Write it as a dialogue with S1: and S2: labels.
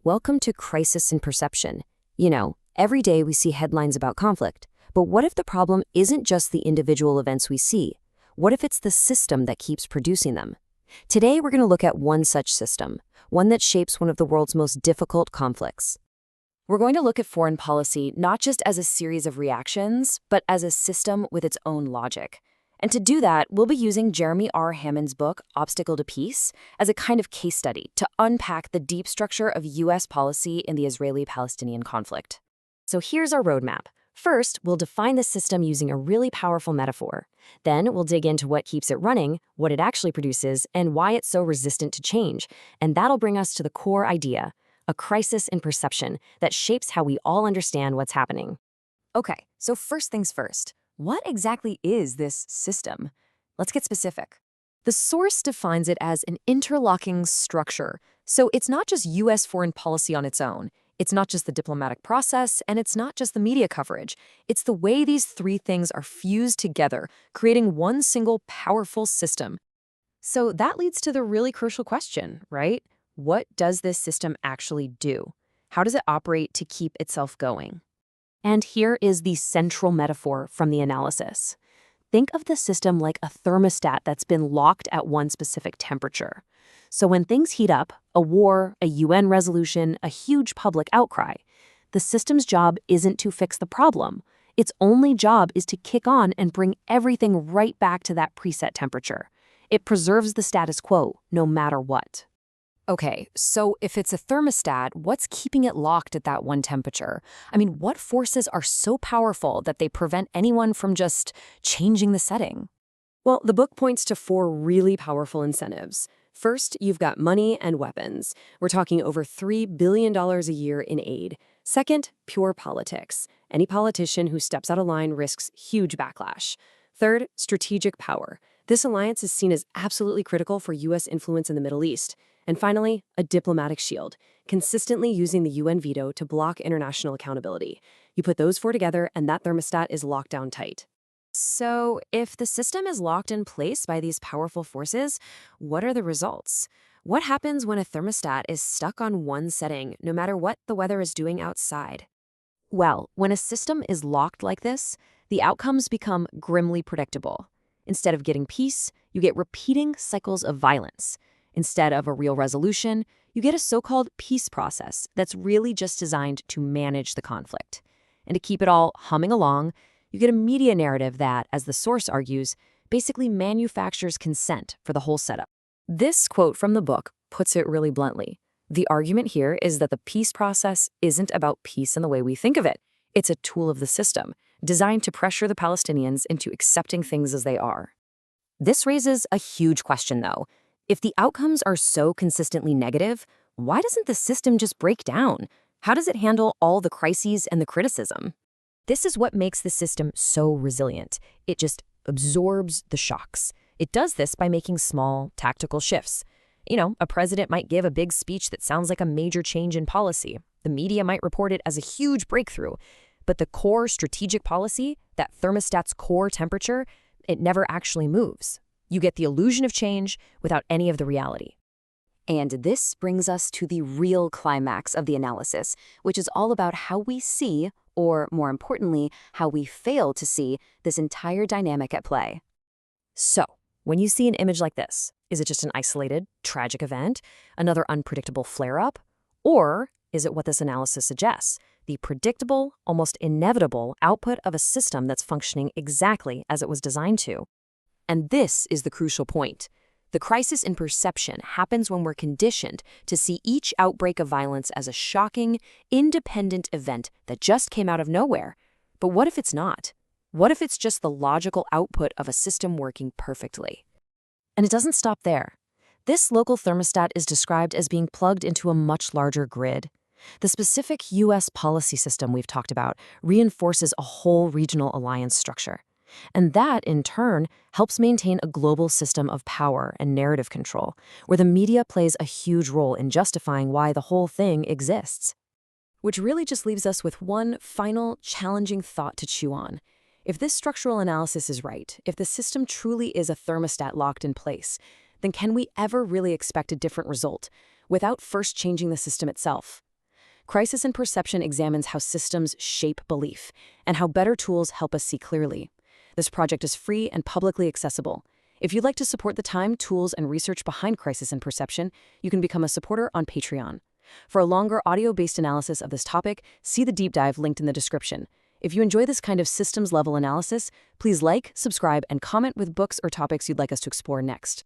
S1: Welcome to Crisis in Perception. Every day we see headlines about conflict, but what if the problem isn't just the individual events we see? What if it's the system that keeps producing them? Today we're going to look at one such system, one that shapes one of the world's most difficult conflicts. We're going to look at foreign policy not just as a series of reactions, but as a system with its own logic. And to do that, we'll be using Jeremy R. Hammond's book, Obstacle to Peace, as a kind of case study to unpack the deep structure of U.S. policy in the Israeli-Palestinian conflict. So here's our roadmap. First, we'll define the system using a really powerful metaphor. Then we'll dig into what keeps it running, what it actually produces, and why it's so resistant to change. And that'll bring us to the core idea, a crisis in perception that shapes how we all understand what's happening. Okay, so first things first. What exactly is this system? Let's get specific. The source defines it as an interlocking structure. So it's not just U.S. foreign policy on its own. It's not just the diplomatic process, and it's not just the media coverage. It's the way these three things are fused together, creating one single powerful system. So that leads to the really crucial question, right? What does this system actually do? How does it operate to keep itself going? And here is the central metaphor from the analysis. Think of the system like a thermostat that's been locked at one specific temperature. So when things heat up, a war, a UN resolution, a huge public outcry, the system's job isn't to fix the problem. Its only job is to kick on and bring everything right back to that preset temperature. It preserves the status quo, no matter what. Okay, so if it's a thermostat, what's keeping it locked at that one temperature? What forces are so powerful that they prevent anyone from just changing the setting? Well, the book points to four really powerful incentives. First, you've got money and weapons. We're talking over $3 billion a year in aid. Second, pure politics. Any politician who steps out of line risks huge backlash. Third, strategic power. This alliance is seen as absolutely critical for U.S. influence in the Middle East. And finally, a diplomatic shield, consistently using the UN veto to block international accountability. You put those four together, and that thermostat is locked down tight. So, if the system is locked in place by these powerful forces, what are the results? What happens when a thermostat is stuck on one setting, no matter what the weather is doing outside? Well, when a system is locked like this, the outcomes become grimly predictable. Instead of getting peace, you get repeating cycles of violence. Instead of a real resolution, you get a so-called peace process that's really just designed to manage the conflict. And to keep it all humming along, you get a media narrative that, as the source argues, basically manufactures consent for the whole setup. This quote from the book puts it really bluntly. The argument here is that the peace process isn't about peace in the way we think of it. It's a tool of the system, designed to pressure the Palestinians into accepting things as they are. This raises a huge question, though. If the outcomes are so consistently negative, why doesn't the system just break down? How does it handle all the crises and the criticism? This is what makes the system so resilient. It just absorbs the shocks. It does this by making small, tactical shifts. A president might give a big speech that sounds like a major change in policy. The media might report it as a huge breakthrough. But the core strategic policy, that thermostat's core temperature, it never actually moves. You get the illusion of change without any of the reality. And this brings us to the real climax of the analysis, which is all about how we see, or more importantly, how we fail to see this entire dynamic at play. So, when you see an image like this, is it just an isolated, tragic event, another unpredictable flare-up? Or is it what this analysis suggests, the predictable, almost inevitable output of a system that's functioning exactly as it was designed to? And this is the crucial point. The crisis in perception happens when we're conditioned to see each outbreak of violence as a shocking, independent event that just came out of nowhere. But what if it's not? What if it's just the logical output of a system working perfectly? And it doesn't stop there. This local thermostat is described as being plugged into a much larger grid. The specific U.S. policy system we've talked about reinforces a whole regional alliance structure. And that, in turn, helps maintain a global system of power and narrative control, where the media plays a huge role in justifying why the whole thing exists. Which really just leaves us with one final, challenging thought to chew on. If this structural analysis is right, if the system truly is a thermostat locked in place, then can we ever really expect a different result without first changing the system itself?
S2: Crisis in Perception examines how systems shape belief and how better tools help us see clearly. This project is free and publicly accessible. If you'd like to support the time, tools, and research behind Crisis in Perception, you can become a supporter on Patreon. For a longer audio-based analysis of this topic, see the deep dive linked in the description. If you enjoy this kind of systems-level analysis, please like, subscribe, and comment with books or topics you'd like us to explore next.